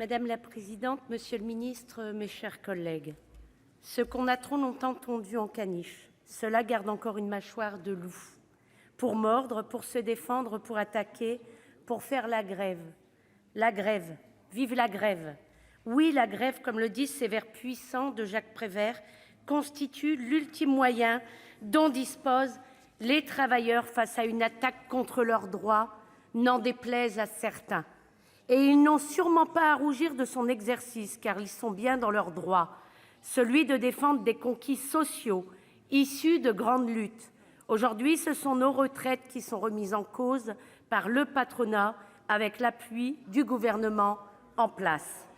Madame la présidente, monsieur le ministre, mes chers collègues, ce qu'on a trop longtemps tondu en caniche, cela garde encore une mâchoire de loup. Pour mordre, pour se défendre, pour attaquer, pour faire la grève. La grève, vive la grève. Oui, la grève, comme le disent ces vers puissants de Jacques Prévert, constitue l'ultime moyen dont disposent les travailleurs face à une attaque contre leurs droits, n'en déplaise à certains. Et ils n'ont sûrement pas à rougir de son exercice, car ils sont bien dans leur droit, celui de défendre des conquis sociaux issus de grandes luttes. Aujourd'hui, ce sont nos retraites qui sont remises en cause par le patronat avec l'appui du gouvernement en place.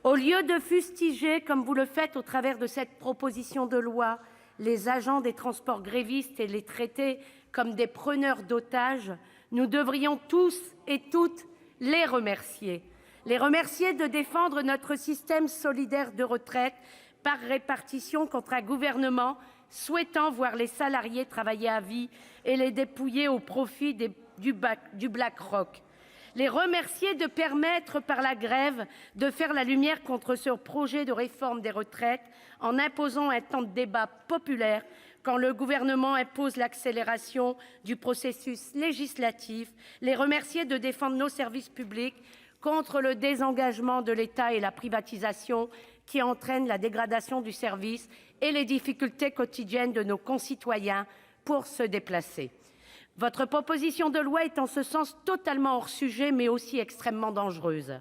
Au lieu de fustiger, comme vous le faites au travers de cette proposition de loi, les agents des transports grévistes et les traiter comme des preneurs d'otages, nous devrions tous et toutes les remercier de défendre notre système solidaire de retraite par répartition contre un gouvernement souhaitant voir les salariés travailler à vie et les dépouiller au profit du BlackRock. Les remercier de permettre par la grève de faire la lumière contre ce projet de réforme des retraites en imposant un temps de débat populaire quand le gouvernement impose l'accélération du processus législatif, les remercier de défendre nos services publics contre le désengagement de l'État et la privatisation qui entraînent la dégradation du service et les difficultés quotidiennes de nos concitoyens pour se déplacer. Votre proposition de loi est en ce sens totalement hors sujet, mais aussi extrêmement dangereuse.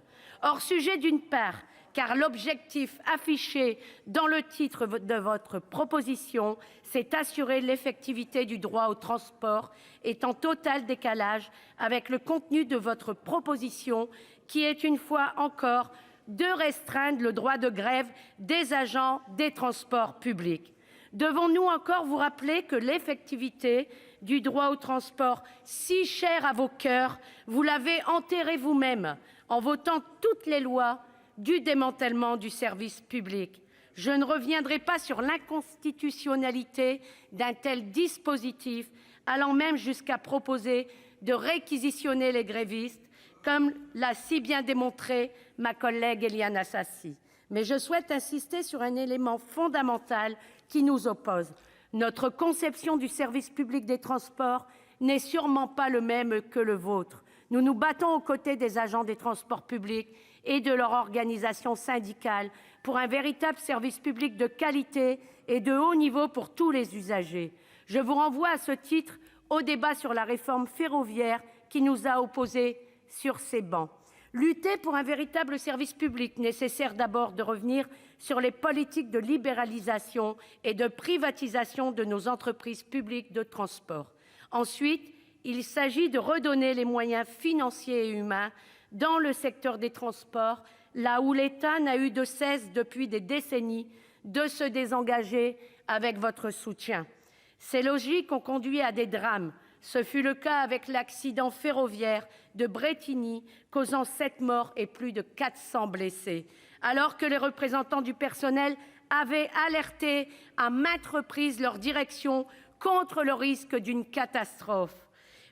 Hors sujet d'une part, car l'objectif affiché dans le titre de votre proposition, c'est assurer l'effectivité du droit au transport, est en total décalage avec le contenu de votre proposition, qui est une fois encore de restreindre le droit de grève des agents des transports publics. Devons-nous encore vous rappeler que l'effectivité du droit au transport, si cher à vos cœurs, vous l'avez enterré vous-même en votant toutes les lois du démantèlement du service public. Je ne reviendrai pas sur l'inconstitutionnalité d'un tel dispositif, allant même jusqu'à proposer de réquisitionner les grévistes, comme l'a si bien démontré ma collègue Éliane Assassi. Mais je souhaite insister sur un élément fondamental qui nous oppose. Notre conception du service public des transports n'est sûrement pas le même que le vôtre. Nous nous battons aux côtés des agents des transports publics et de leur organisation syndicale pour un véritable service public de qualité et de haut niveau pour tous les usagers. Je vous renvoie à ce titre au débat sur la réforme ferroviaire qui nous a opposés sur ces bancs. Lutter pour un véritable service public nécessaire d'abord de revenir sur les politiques de libéralisation et de privatisation de nos entreprises publiques de transport. Ensuite, il s'agit de redonner les moyens financiers et humains dans le secteur des transports, là où l'État n'a eu de cesse depuis des décennies de se désengager avec votre soutien. Ces logiques ont conduit à des drames. Ce fut le cas avec l'accident ferroviaire de Brétigny, causant 7 morts et plus de 400 blessés, alors que les représentants du personnel avaient alerté à maintes reprises leur direction contre le risque d'une catastrophe.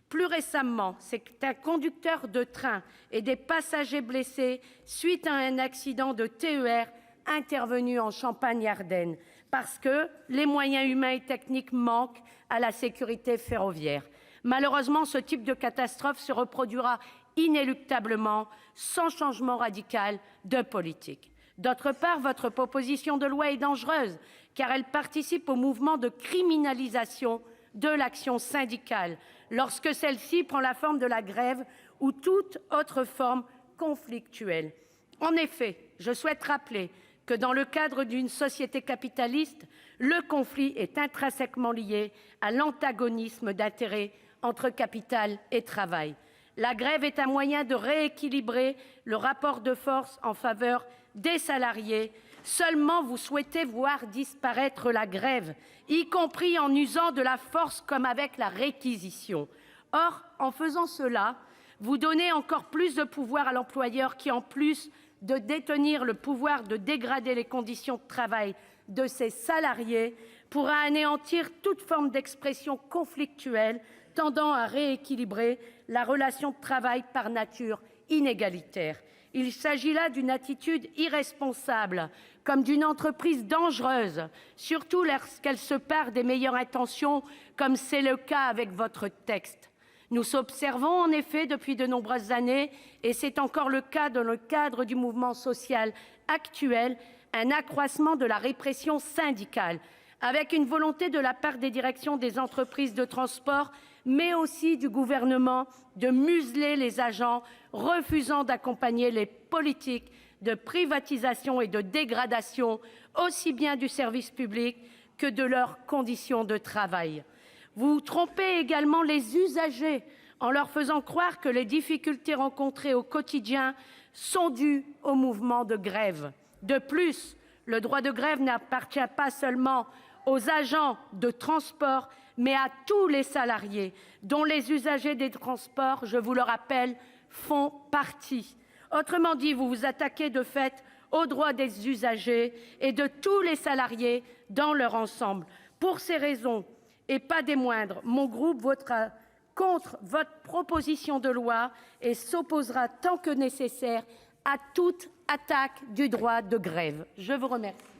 Plus récemment, c'est un conducteur de train et des passagers blessés suite à un accident de TER intervenu en Champagne-Ardenne, parce que les moyens humains et techniques manquent à la sécurité ferroviaire. Malheureusement, ce type de catastrophe se reproduira inéluctablement sans changement radical de politique. D'autre part, votre proposition de loi est dangereuse car elle participe au mouvement de criminalisation de l'action syndicale lorsque celle-ci prend la forme de la grève ou toute autre forme conflictuelle. En effet, je souhaite rappeler que dans le cadre d'une société capitaliste, le conflit est intrinsèquement lié à l'antagonisme d'intérêts entre capital et travail. La grève est un moyen de rééquilibrer le rapport de force en faveur des salariés. Seulement, vous souhaitez voir disparaître la grève, y compris en usant de la force comme avec la réquisition. Or, en faisant cela, vous donnez encore plus de pouvoir à l'employeur qui, en plus de détenir le pouvoir de dégrader les conditions de travail de ses salariés, pourra anéantir toute forme d'expression conflictuelle tendant à rééquilibrer la relation de travail par nature inégalitaire. Il s'agit là d'une attitude irresponsable, comme d'une entreprise dangereuse, surtout lorsqu'elle se pare des meilleures intentions, comme c'est le cas avec votre texte. Nous observons en effet depuis de nombreuses années, et c'est encore le cas dans le cadre du mouvement social actuel, un accroissement de la répression syndicale, avec une volonté de la part des directions des entreprises de transport, mais aussi du gouvernement, de museler les agents, refusant d'accompagner les politiques de privatisation et de dégradation, aussi bien du service public que de leurs conditions de travail. Vous trompez également les usagers en leur faisant croire que les difficultés rencontrées au quotidien sont dues au mouvement de grève. De plus, le droit de grève n'appartient pas seulement aux agents de transport, mais à tous les salariés, dont les usagers des transports, je vous le rappelle, font partie. Autrement dit, vous vous attaquez de fait aux droits des usagers et de tous les salariés dans leur ensemble. Pour ces raisons, et pas des moindres, mon groupe votera contre votre proposition de loi et s'opposera tant que nécessaire à toute attaque du droit de grève. Je vous remercie.